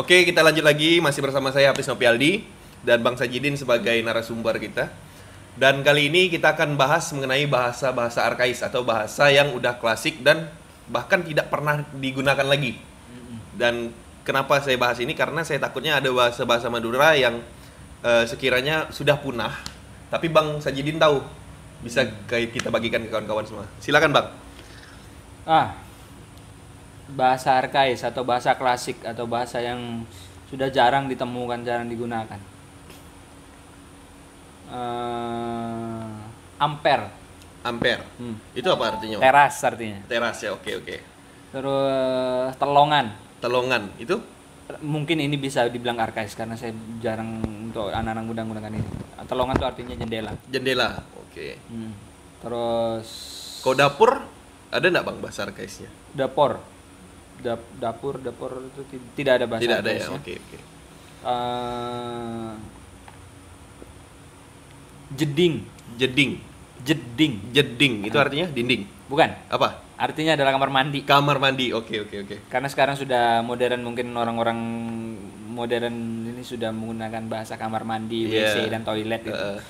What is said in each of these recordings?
Oke, kita lanjut lagi. Masih bersama saya Hafiz Nopialdi dan Bang Sajidin sebagai narasumber kita. Dan kali ini kita akan bahas mengenai bahasa-bahasa arkais atau bahasa yang udah klasik dan bahkan tidak pernah digunakan lagi. Dan kenapa saya bahas ini? Karena saya takutnya ada bahasa-bahasa Madura yang sekiranya sudah punah, tapi Bang Sajidin tahu. Bisa kita bagikan ke kawan-kawan semua. Silakan, Bang. Bahasa arkais atau bahasa klasik atau bahasa yang sudah jarang ditemukan, jarang digunakan. Ampere. Itu apa artinya? Teras artinya. Teras ya, oke. Terus telongan. Telongan itu? Mungkin ini bisa dibilang arkais karena saya jarang untuk anak-anak muda menggunakan ini. Telongan itu artinya jendela. Jendela, oke. Terus Kalau dapur ada nggak Bang bahasa arkaisnya? dapur itu tidak ada bahasa Tidak ada ya, arkaisnya. oke. Jeding itu artinya dinding. Bukan. Apa? Artinya adalah kamar mandi. Kamar mandi. Oke. Karena sekarang sudah modern, mungkin orang-orang modern ini sudah menggunakan bahasa kamar mandi, WC dan toilet gitu.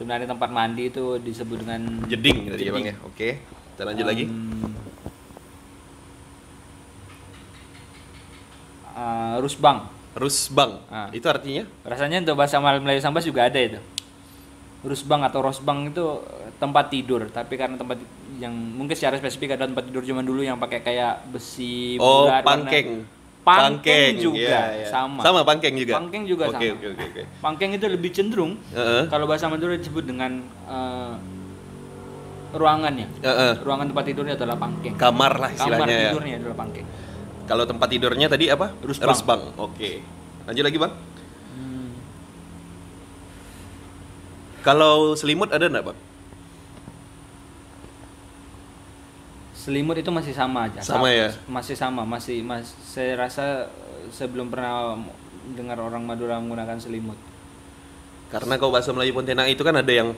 Sebenarnya tempat mandi itu disebut dengan jeding tadi ya Bang ya. Oke. Kita lanjut lagi. Rusbang. Itu artinya? Rasanya untuk bahasa Melayu Sambas juga ada itu. Rusbang atau rosbang itu tempat tidur, tapi karena tempat yang mungkin secara spesifik ada tempat tidur zaman dulu yang pakai kayak besi bulat, pangkeng juga. Yeah. Sama pangkeng juga. Oke. Pangkeng itu lebih cenderung kalau bahasa Madura disebut dengan ruangannya. Ruangan tempat tidurnya adalah pangkeng. Kamar lah istilahnya. Kamar tidurnya adalah pangkeng. Kalau tempat tidurnya tadi apa? Rusbang. Oke. Lanjut lagi Bang. Kalau selimut ada enggak, Bang? Selimut itu masih sama aja. Masih sama. Saya rasa saya belum pernah dengar orang Madura menggunakan selimut. Karena kalau bahasa Melayu Pontianak itu kan ada yang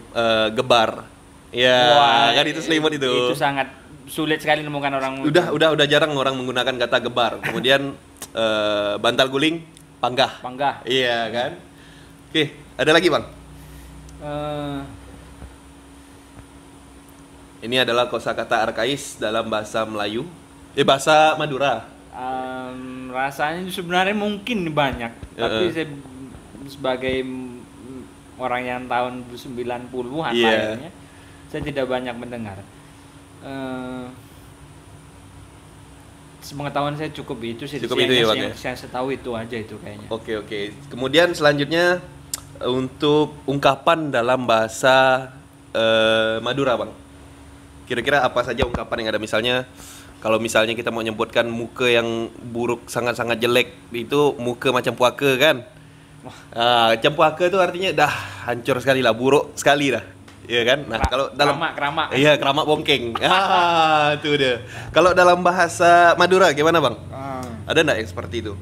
gebar. Ya, kan itu selimut itu. Itu sangat sulit sekali menemukan orang. Udah jarang orang menggunakan kata gebar. Kemudian bantal guling, panggah. Iya kan? Oke, ada lagi, Bang? Ini adalah kosakata arkais dalam bahasa Melayu, bahasa Madura. Rasanya sebenarnya mungkin banyak, tapi saya sebagai orang yang tahun 90-an lahirnya, saya tidak banyak mendengar. Sepengetahuan saya cukup itu sih. Yang saya tahu itu aja itu kayaknya. Oke. Kemudian selanjutnya untuk ungkapan dalam bahasa Madura, Bang. Kira-kira apa saja ungkapan yang ada? Misalnya, kalau misalnya kita mau menyebutkan muka yang buruk, sangat-sangat jelek, itu muka macam puaka kan? Macam puaka itu artinya dah hancur sekali lah, buruk sekali dah. Iya kan? Nah, kalau dalam keramak. Iya, keramak bongkeng. Itu dia. Kalau dalam bahasa Madura gimana, Bang? Ada enggak yang seperti itu?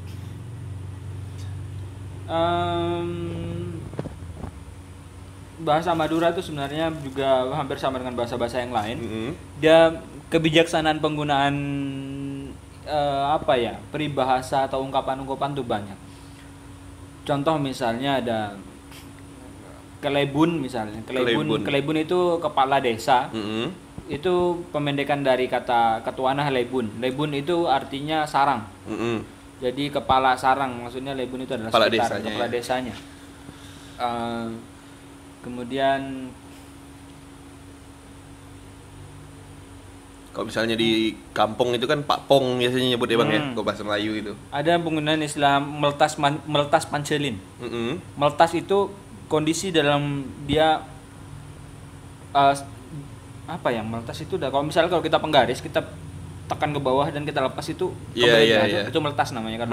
Bahasa Madura itu sebenarnya juga hampir sama dengan bahasa-bahasa yang lain. Dia kebijaksanaan penggunaan peribahasa atau ungkapan-ungkapan itu banyak. Contoh misalnya ada kelebun misalnya. Kelebun itu kepala desa. Itu pemendekan dari kata ketuana lebun. Lebun itu artinya sarang. Jadi kepala sarang, maksudnya lebun itu adalah kepala desanya. Kemudian kalau misalnya di kampung itu kan Pak Pong biasanya nyebut ya Bang ya, kalau bahasa Melayu itu. Ada penggunaan istilah meltas pancelin. Meltas itu kondisi dalam dia meltas itu kalau misalnya kalau kita penggaris, kita tekan ke bawah dan kita lepas itu itu meltas namanya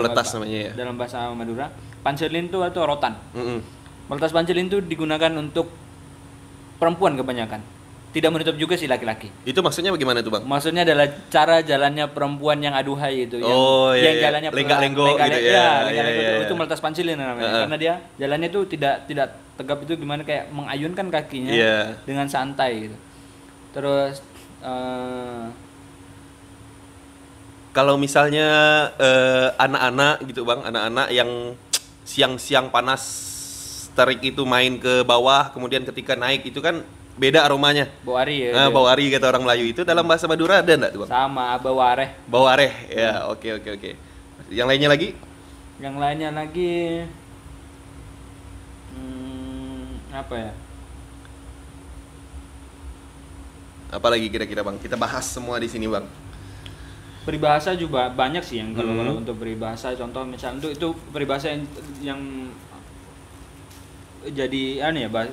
dalam bahasa Madura. Pancelin itu atau rotan. Meltas pancelin itu digunakan untuk perempuan kebanyakan. Tidak menutup juga si laki-laki. Itu maksudnya bagaimana tuh, Bang? Maksudnya adalah cara jalannya perempuan yang aduhai itu, yang jalannya lenggak-lenggok gitu ya. Itu meltas pancelin namanya. Karena dia jalannya itu tidak tegap, itu gimana kayak mengayunkan kakinya dengan santai gitu. Terus Kalau misalnya anak-anak gitu Bang, anak-anak yang siang-siang panas terik itu main ke bawah, kemudian ketika naik itu kan beda aromanya. Bau ari ya. Bau ari kata orang Melayu, itu dalam bahasa Madura ada enggak tuh Bang? Sama, bau areh. Bau areh, ya oke. Yang lainnya lagi? Yang lainnya lagi apa ya? Apalagi kira-kira Bang? Kita bahas semua di sini Bang. Peribahasa juga banyak sih yang kalau untuk peribahasa, contoh misalnya itu peribahasa yang jadi aneh ya,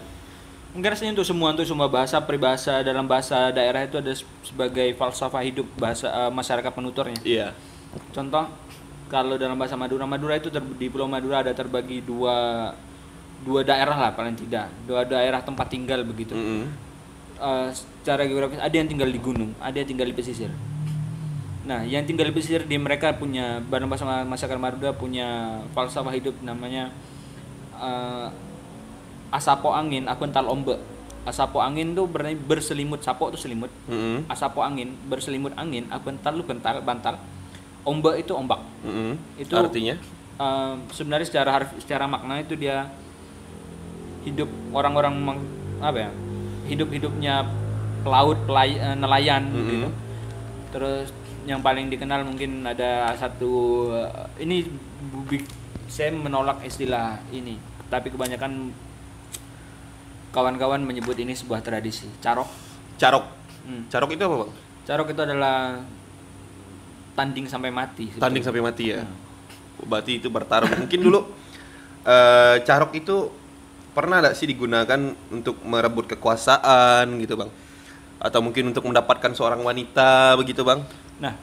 mungkin rasanya untuk semua bahasa, peribahasa dalam bahasa daerah itu ada sebagai falsafah hidup bahasa masyarakat penuturnya. Iya. Contoh kalau dalam bahasa Madura itu di Pulau Madura ada terbagi dua daerah lah paling tidak, dua daerah tempat tinggal begitu. Secara geografis ada yang tinggal di gunung, ada yang tinggal di pesisir. Nah, yang tinggal di pesisir di mereka punya, dalam bahasa masyarakat Madura punya falsafah hidup namanya asapo angin akuntal ombe. Asapo angin tuh berselimut, sapo itu selimut. Asapo angin berselimut angin, akuntal lu bantal. Ombe itu ombak. Itu artinya sebenarnya secara makna itu dia hidup orang-orang hidupnya pelaut, nelayan gitu. Terus yang paling dikenal mungkin ada satu, ini saya menolak istilah ini, tapi kebanyakan kawan-kawan menyebut ini sebuah tradisi, carok. Carok itu apa Bang? Carok itu adalah tanding sampai mati. Tanding sampai mati ya. Berarti itu bertarung. Mungkin dulu carok itu pernah enggak sih digunakan untuk merebut kekuasaan gitu Bang? Atau mungkin untuk mendapatkan seorang wanita begitu Bang? Nah,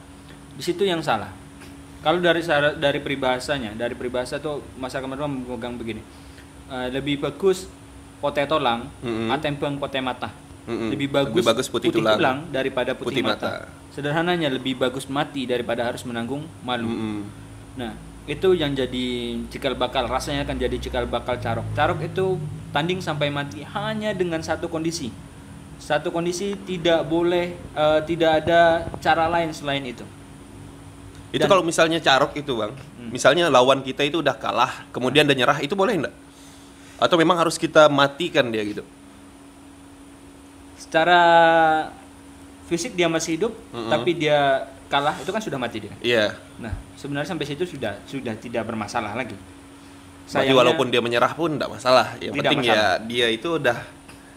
di situ yang salah. Kalau dari peribahasa tuh masyarakat Madura memegang begini. Lebih bagus pote tolang, atembang pote mata. Lebih bagus putih tulang daripada putih mata. Sederhananya lebih bagus mati daripada harus menanggung malu. Nah, itu yang jadi cikal bakal, rasanya akan jadi cikal bakal carok. Carok itu tanding sampai mati hanya dengan satu kondisi. Satu kondisi tidak boleh, tidak ada cara lain selain itu. Itu kalau misalnya carok itu Bang, misalnya lawan kita itu udah kalah, kemudian dia nyerah, itu boleh enggak? Atau memang harus kita matikan dia gitu? Secara fisik dia masih hidup, tapi dia kalah, itu kan sudah mati dia. Iya. Nah, sebenarnya sampai situ sudah tidak bermasalah lagi. Berarti walaupun dia menyerah pun enggak masalah. Yang penting masalah. Ya dia itu udah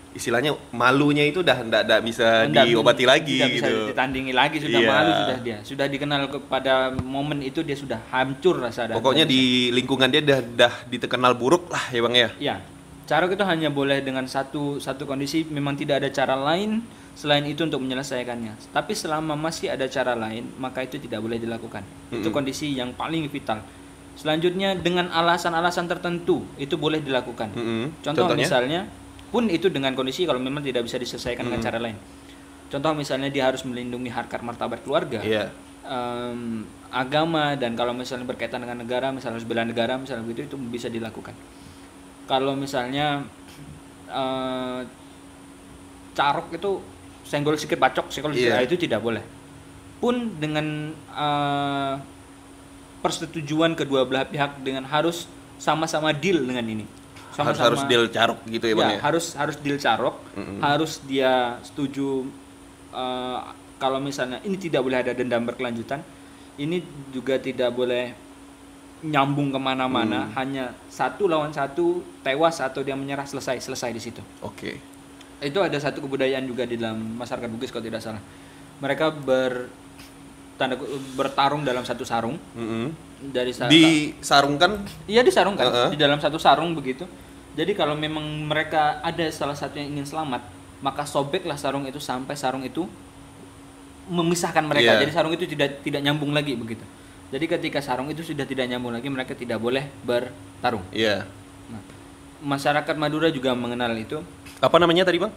istilahnya malunya itu udah enggak bisa diobati lagi gitu. Tidak bisa ditandingi lagi, sudah malu sudah dia. Sudah dikenal kepada momen itu dia sudah hancur rasa. Pokoknya di lingkungan dia udah diterkenal buruk lah ya Bang ya. Iya. Carok itu hanya boleh dengan satu kondisi, memang tidak ada cara lain selain itu untuk menyelesaikannya. Tapi selama masih ada cara lain, maka itu tidak boleh dilakukan. Itu kondisi yang paling vital. Selanjutnya dengan alasan-alasan tertentu itu boleh dilakukan. Contohnya misalnya, pun itu dengan kondisi kalau memang tidak bisa diselesaikan dengan cara lain. Contoh misalnya dia harus melindungi harkat martabat keluarga, agama, dan kalau misalnya berkaitan dengan negara, misalnya harus bela negara, misalnya begitu, itu bisa dilakukan. Kalau misalnya carok itu senggol sikit bacok, itu tidak boleh. Pun dengan persetujuan kedua belah pihak, dengan harus sama-sama deal dengan ini. Harus deal carok gitu ya Bang ya? Harus deal carok, harus dia setuju kalau misalnya ini tidak boleh ada dendam berkelanjutan, ini juga tidak boleh nyambung kemana-mana, hanya satu lawan satu, tewas atau dia menyerah, selesai di situ. Oke. Itu ada satu kebudayaan juga di dalam masyarakat Bugis kalau tidak salah. Mereka bertarung dalam satu sarung. Disarungkan? Iya, disarungkan. Di dalam satu sarung begitu. Jadi kalau memang mereka ada salah satu yang ingin selamat, maka sobeklah sarung itu sampai sarung itu memisahkan mereka. Jadi sarung itu tidak nyambung lagi begitu. Jadi ketika sarung itu sudah tidak nyambung lagi, mereka tidak boleh bertarung. Nah, masyarakat Madura juga mengenal itu. Apa namanya tadi Bang?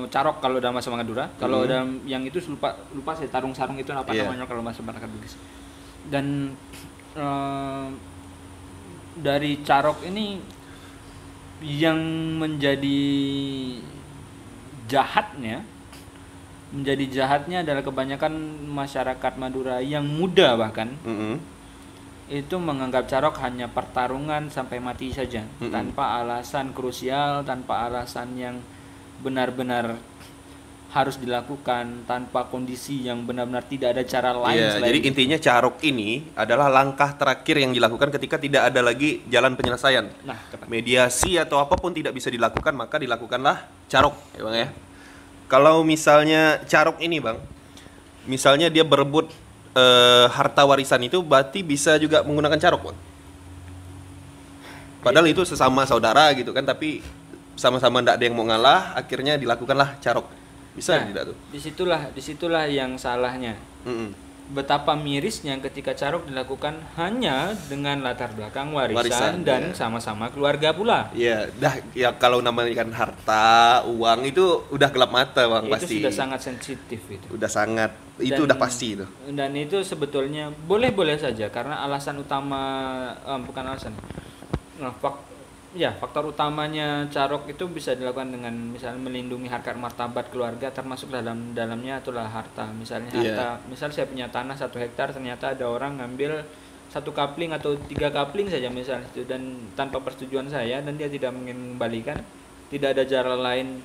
Carok kalau dalam bahasa Madura. Kalau dalam yang itu lupa saya, tarung sarung itu apa namanya kalau bahasa masyarakat Bugis. Dan dari carok ini yang menjadi jahatnya menjadi jahatnya adalah kebanyakan masyarakat Madura yang muda bahkan itu menganggap carok hanya pertarungan sampai mati saja, tanpa alasan krusial, tanpa alasan yang benar-benar harus dilakukan, tanpa kondisi yang benar-benar tidak ada cara lain selain jadi intinya carok ini adalah langkah terakhir yang dilakukan ketika tidak ada lagi jalan penyelesaian. Mediasi atau apapun tidak bisa dilakukan, maka dilakukanlah carok, ya Bang ya. Kalau misalnya carok ini Bang, misalnya dia berebut harta warisan itu, berarti bisa juga menggunakan carok Bang. Padahal itu sesama saudara gitu kan, tapi sama-sama tidak ada yang mau ngalah, akhirnya dilakukanlah carok. Bisa tidak tuh? Disitulah yang salahnya. Betapa mirisnya ketika carok dilakukan hanya dengan latar belakang warisan dan sama-sama keluarga pula. Iya, ya kalau namanya kan harta, uang itu udah gelap mata Bang, pasti. Itu sudah sangat sensitif itu. Udah pasti itu. Dan itu sebetulnya boleh-boleh saja karena alasan utama bukan alasan. Faktor utamanya carok itu bisa dilakukan dengan misalnya melindungi harkat martabat keluarga, termasuk dalamnya itulah harta. Misalnya misal saya punya tanah 1 hektar, ternyata ada orang ngambil 1 kapling atau 3 kapling saja misalnya itu, dan tanpa persetujuan saya, dan dia tidak ingin mengembalikan, tidak ada cara lain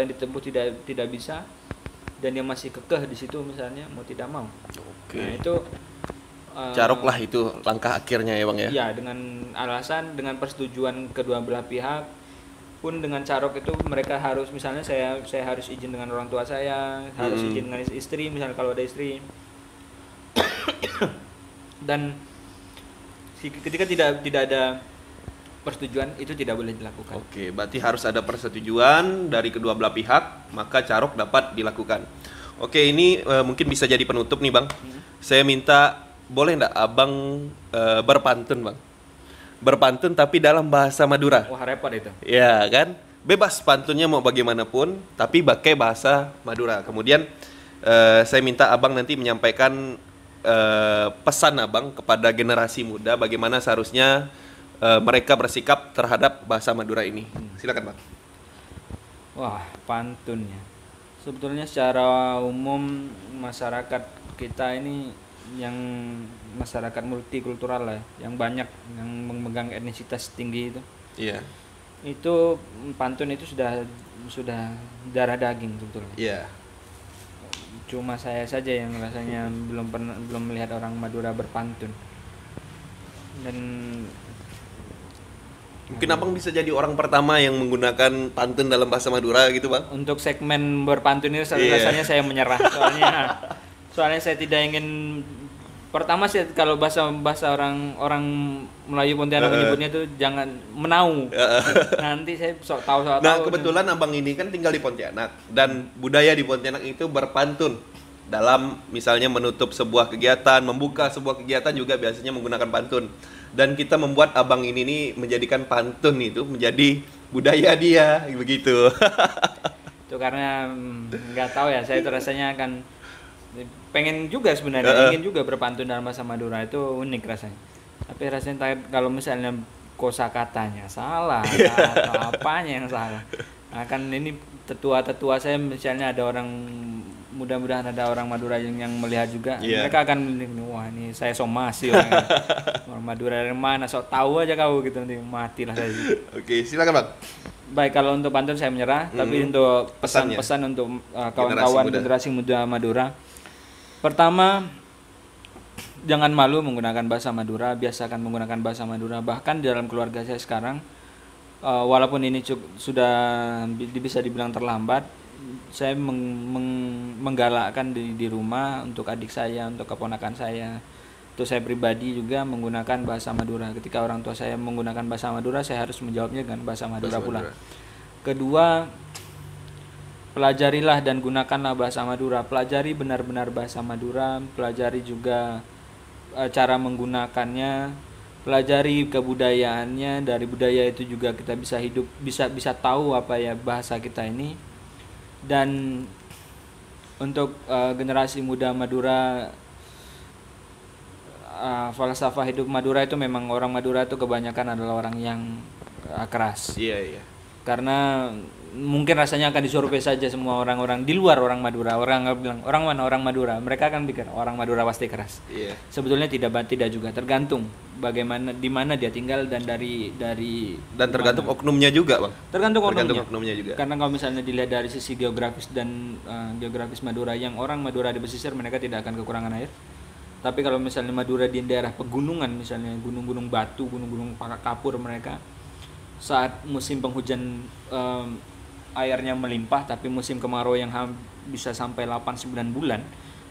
ditempuh tidak bisa, dan dia masih kekeh di situ misalnya mau tidak mau. Nah itu carok lah itu langkah akhirnya ya Bang ya. Ya, dengan alasan dengan persetujuan kedua belah pihak pun dengan carok itu mereka harus, misalnya saya harus izin dengan orang tua saya, harus izin dengan istri misalnya kalau ada istri. Dan ketika tidak ada persetujuan itu tidak boleh dilakukan. Oke, berarti harus ada persetujuan dari kedua belah pihak, maka carok dapat dilakukan. Oke, ini mungkin bisa jadi penutup nih Bang. Saya minta, boleh nggak Abang berpantun Bang? Berpantun tapi dalam bahasa Madura. Wah, repot itu. Ya kan? Bebas pantunnya mau bagaimanapun, tapi pakai bahasa Madura. Kemudian saya minta Abang nanti menyampaikan pesan Abang kepada generasi muda, bagaimana seharusnya mereka bersikap terhadap bahasa Madura ini. Silakan Bang. Wah, pantunnya. Sebetulnya secara umum masyarakat kita ini yang masyarakat multikultural lah, yang banyak yang memegang etnisitas tinggi itu. Iya. Itu pantun itu sudah darah daging sebetulnya. Iya. Cuma saya saja yang rasanya belum melihat orang Madura berpantun. Dan mungkin Abang bisa jadi orang pertama yang menggunakan pantun dalam bahasa Madura gitu Bang. Untuk segmen berpantun ini rasanya saya menyerah, soalnya saya tidak ingin. Pertama sih kalau bahasa orang Melayu Pontianak menyebutnya itu jangan menau. Nanti saya tahu. Nah, kebetulan Abang ini kan tinggal di Pontianak, dan budaya di Pontianak itu berpantun. Dalam misalnya menutup sebuah kegiatan, membuka sebuah kegiatan juga biasanya menggunakan pantun. Dan kita membuat Abang ini nih menjadikan pantun itu menjadi budaya dia, begitu. Itu karena nggak tahu ya, saya itu rasanya akan pengen juga sebenarnya, ingin juga berpantun dalam bahasa Madura, itu unik rasanya. Tapi rasanya kalau misalnya kosakatanya salah atau apanya yang salah, akan ini tetua saya misalnya ada orang, mudah-mudahan ada orang Madura yang melihat juga, mereka akan wah ini saya somasi orang Madura dari mana, sok tahu aja kau gitu, nanti matilah saya. Oke, silakan Bang. Baik, kalau untuk pantun saya menyerah, tapi untuk pesan-pesan untuk kawan-kawan generasi muda Madura. Pertama, jangan malu menggunakan bahasa Madura, biasakan menggunakan bahasa Madura. Bahkan di dalam keluarga saya sekarang, walaupun ini sudah bisa dibilang terlambat, saya menggalakkan di rumah untuk adik saya, untuk keponakan saya, untuk saya pribadi juga menggunakan bahasa Madura. Ketika orang tua saya menggunakan bahasa Madura, saya harus menjawabnya dengan bahasa Madura pula. Kedua, pelajarilah dan gunakanlah bahasa Madura. Pelajari benar-benar bahasa Madura, pelajari juga cara menggunakannya, pelajari kebudayaannya. Dari budaya itu juga kita bisa hidup, bisa tahu apa ya bahasa kita ini. Dan untuk generasi muda Madura, falsafah hidup Madura itu memang orang Madura itu kebanyakan adalah orang yang keras. Iya. Karena mungkin rasanya akan disurvei saja semua orang-orang di luar orang Madura. Orang bilang, orang mana orang Madura? Mereka akan pikir orang Madura pasti keras. Yeah. Sebetulnya tidak juga, tergantung bagaimana di mana dia tinggal dan dari tergantung oknumnya juga, Bang. Tergantung oknumnya juga. Karena kalau misalnya dilihat dari sisi geografis dan geografis Madura, yang orang Madura di pesisir mereka tidak akan kekurangan air. Tapi kalau misalnya Madura di daerah pegunungan, misalnya gunung-gunung batu, gunung-gunung kapur, mereka saat musim penghujan airnya melimpah, tapi musim kemarau yang bisa sampai 8-9 bulan,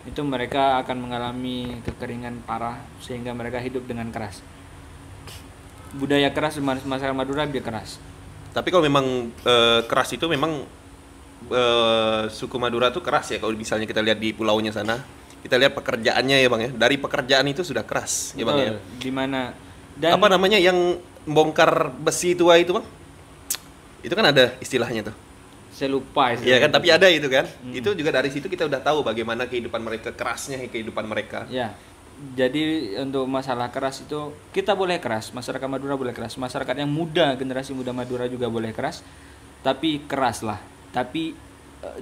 itu mereka akan mengalami kekeringan parah sehingga mereka hidup dengan keras. Budaya keras masyarakat Madura dia keras. Tapi kalau memang keras itu memang suku Madura tuh keras ya, kalau misalnya kita lihat di pulaunya sana. Kita lihat pekerjaannya ya, Bang ya. Dari pekerjaan itu sudah keras ya, Bang ya. Di mana apa namanya yang bongkar besi tua itu, Bang? Itu kan ada istilahnya tuh. Saya lupa ya kan, tapi ada itu kan. Itu juga dari situ kita udah tahu bagaimana kehidupan mereka, kerasnya kehidupan mereka. Ya. Jadi untuk masalah keras itu kita boleh keras, masyarakat Madura boleh keras, masyarakat yang muda, generasi muda Madura juga boleh keras, tapi keraslah. Tapi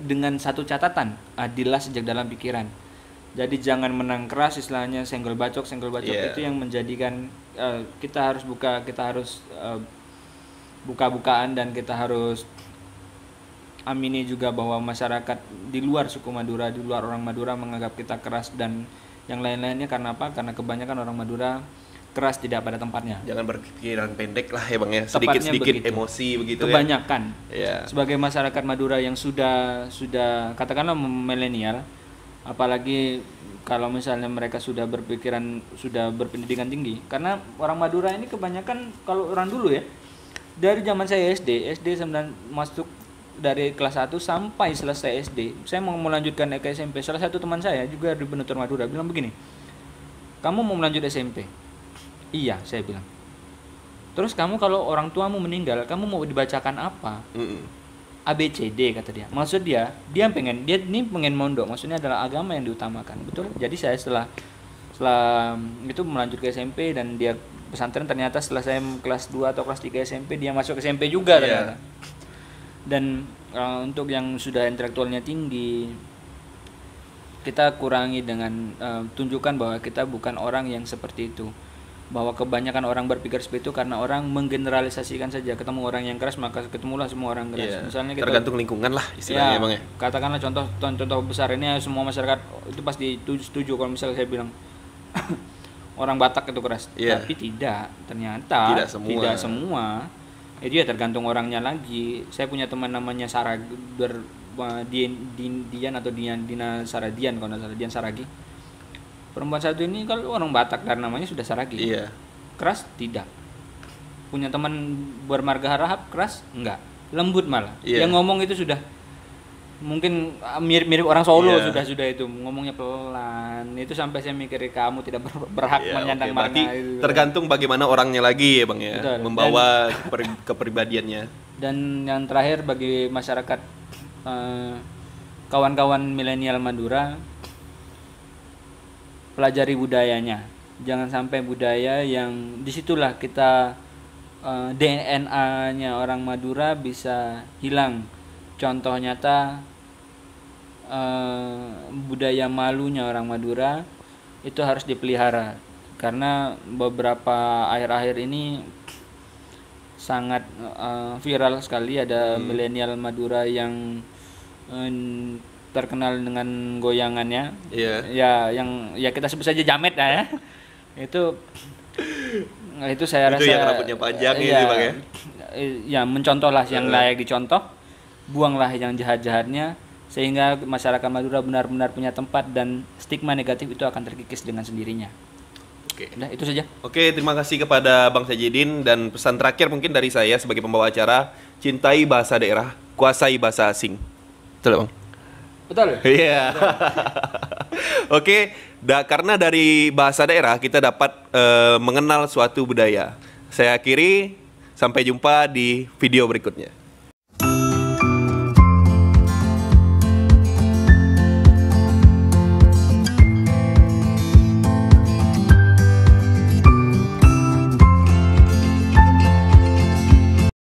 dengan satu catatan, adillah sejak dalam pikiran. Jadi jangan menang keras, istilahnya senggol bacok itu yang menjadikan kita harus buka-bukaan dan kita harus amini juga bahwa masyarakat di luar suku Madura, di luar orang Madura menganggap kita keras dan yang lain-lainnya. Karena apa? Karena kebanyakan orang Madura keras tidak pada tempatnya. Jangan berpikiran pendek lah ya, Bang ya. Sedikit-sedikit emosi begitu. Kebanyakan. Ya. Sebagai masyarakat Madura yang sudah katakanlah milenial, apalagi kalau misalnya mereka sudah berpendidikan tinggi. Karena orang Madura ini kebanyakan, kalau orang dulu ya, dari zaman saya SD masuk dari kelas 1 sampai selesai SD, saya mau melanjutkan ke SMP. Salah satu teman saya juga di Penutur Madura bilang begini, kamu mau melanjut SMP? Iya, saya bilang. Terus kamu kalau orang tuamu meninggal, kamu mau dibacakan apa? ABCD kata dia. Maksud dia pengen mondok. Maksudnya adalah agama yang diutamakan. Betul? Jadi saya setelah itu melanjut ke SMP dan dia pesantren, ternyata setelah saya kelas 2 atau kelas 3 SMP dia masuk ke SMP juga ternyata. Dan untuk yang sudah intelektualnya tinggi, kita kurangi dengan tunjukkan bahwa kita bukan orang yang seperti itu. Bahwa kebanyakan orang berpikir seperti itu karena orang menggeneralisasikan saja. Ketemu orang yang keras maka ketemulah semua orang keras. Misalnya kita, tergantung lingkungan lah istilahnya, Bang ya. Katakanlah contoh besar ini semua masyarakat itu pasti setuju kalau misalnya saya bilang orang Batak itu keras. Tapi ternyata tidak semua. Itu ya tergantung orangnya lagi. Saya punya teman namanya Dian atau Dina Saradian, kalau nggak salah, Dian Saragi. Perempuan satu ini kalau orang Batak dan namanya sudah Saragi. Keras tidak. Punya teman bermarga harahap keras enggak. Lembut malah. Yang ngomong itu sudah mungkin mirip orang Solo, sudah itu ngomongnya pelan. Itu sampai saya mikir kamu tidak berhak menyandang marga itu. Tergantung bagaimana orangnya lagi ya, Bang ya. Betul. Membawa kepribadiannya. Dan yang terakhir bagi masyarakat kawan-kawan milenial Madura, pelajari budayanya. Jangan sampai budaya yang disitulah kita DNA-nya orang Madura bisa hilang. Contoh nyata budaya malunya orang Madura itu harus dipelihara, karena beberapa akhir-akhir ini sangat viral sekali ada milenial Madura yang terkenal dengan goyangannya. Yang kita sebut saja jamet ya. Itu saya rasa yang rambutnya panjang ini, Bang ya. Ya, mencontohlah yang layak dicontoh. Buanglah yang jahat-jahatnya sehingga masyarakat Madura benar-benar punya tempat dan stigma negatif itu akan terkikis dengan sendirinya. Udah, itu saja. Terima kasih kepada Bang Sajidin, dan pesan terakhir mungkin dari saya sebagai pembawa acara, cintai bahasa daerah, kuasai bahasa asing. Betul, Bang? Betul. Iya. Karena dari bahasa daerah kita dapat mengenal suatu budaya. Saya akhiri, sampai jumpa di video berikutnya.